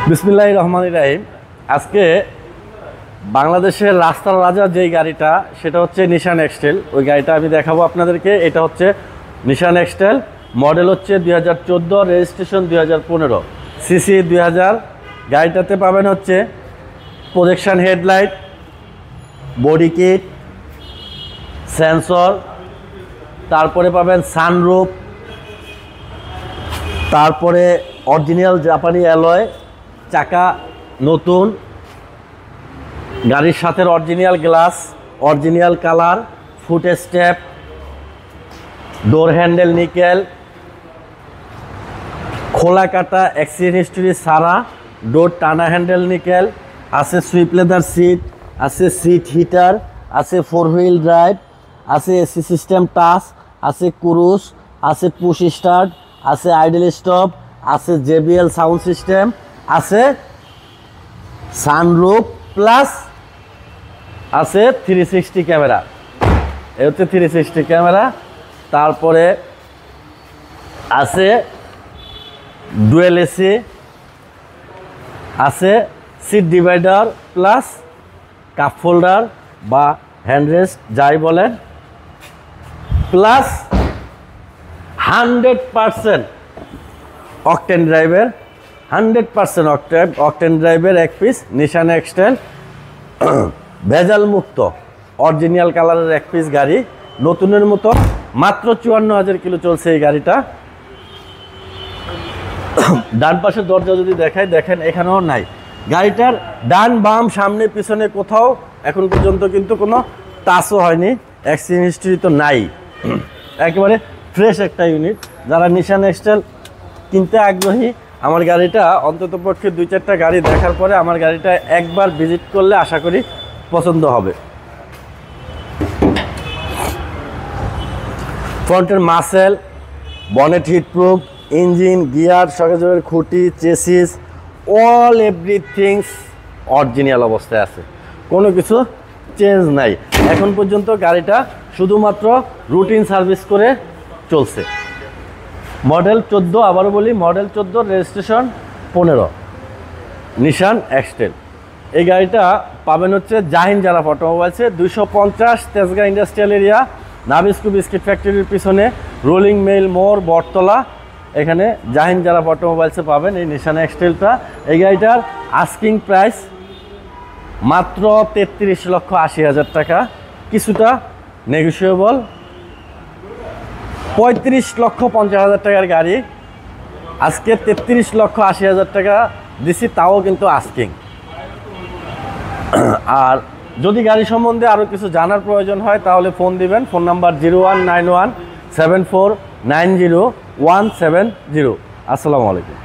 বিসমিল্লাহির রহমানির রহিম। আজকে বাংলাদেশের রাস্তার রাজা যেই গাড়িটা, সেটা হচ্ছে নিশান এক্সটেল। ওই গাড়িটা আমি দেখাবো আপনাদেরকে। এটা হচ্ছে নিশান এক্সটেল, মডেল হচ্ছে 2014, রেজিস্ট্রেশন 2015, সিসি 2000। গাড়িটাতে পাবেন হচ্ছে projection headlight, body kit, sensor, তারপরে পাবেন সানরুফ, তারপরে অরিজিনাল জাপানি অ্যালয়, চাকা নতুন, গাড়ির সাথে original glass, original colour, foot step, door handle nickel, খোলা কাটা অ্যাক্সিডেন্ট হিস্টরি সারা, ডোর টানা হ্যান্ডেল নিকেল, আছে সুইপ লেদার সিট, আছে সিট হিটার, আছে 4 হুইল ড্রাইভ, আছে এসি সিস্টেম টাচ, আছে ক্রুজ, আছে পুশ স্টার্ট, আছে আইডল স্টপ, আছে জেবিএল সাউন্ড সিস্টেম, আছে সানরুফ, প্লাস আছে 360 ক্যামেরা। এ হচ্ছে 360 ক্যামেরা। তারপরে আছে ডুয়েল এসি, আছে seat divider plus cup holder বা হ্যান্ডরেস্ট যাই বলেন, প্লাস 100% অকটেন ড্রাইভের 100% অকটেন ড্রাইভের এক পিস নিশান এক্সটেল, ভেজাল মুক্ত অরিজিনাল কালারের এক পিস গাড়ি, নতুনের মতো। মাত্র 54,000 কিলো চলছে এই গাড়িটা। ডান পাশের দরজা যদি দেখাই, দেখেন এখানেও নাই। গাড়িটার ডান বাম সামনে পিছনে কোথাও এখন পর্যন্ত কিন্তু কোনো টাচও হয়নি, অ্যাক্সিডেন্ট হিস্ট্রি তো নাই। একেবারে ফ্রেশ একটা ইউনিট। যারা নিশান এক্সটেল কিনতে আগ্রহী, আমার গাড়িটা অন্ততপক্ষে 2-4টা গাড়ি দেখার পরে আমার গাড়িটা একবার ভিজিট করলে আশা করি পছন্দ হবে। ফ্রন্টের muscle, bonnet heatproof, engine, gear, সকেজের খুঁটি, চেসিস, অল এভরিথিংস অরিজিনাল অবস্থায় আছে, কোনো কিছু চেঞ্জ নাই। এখন পর্যন্ত গাড়িটা শুধুমাত্র রুটিন সার্ভিস করে চলছে। মডেল 14, আবারও বলি মডেল 14, রেজিস্ট্রেশন 15, নিশান এক্সটেল। এই গাড়িটা পাবেন হচ্ছে Jahin জারাফ অটোমোবাইলসে, 250 Tejgaon industrial area, Nabisco biscuit ফ্যাক্টরির পিছনে, রোলিং মেইল মোড়, বটতলা। এখানে জাহিন জারাফ অটোমোবাইলসে পাবেন এই নিশান এক্সটেলটা। এই গাড়িটার আস্কিং প্রাইস মাত্র 33,80,000 টাকা, কিছুটা নেগোশিয়েবল। 35,50,000 টাকার গাড়ি আজকে 33,80,000 টাকা দিছি, তাও কিন্তু আস্কিং। আর যদি গাড়ি সম্বন্ধে আরও কিছু জানার প্রয়োজন হয় তাহলে ফোন দিবেন। Phone number 01917490 170। আসসালামু আলাইকুম।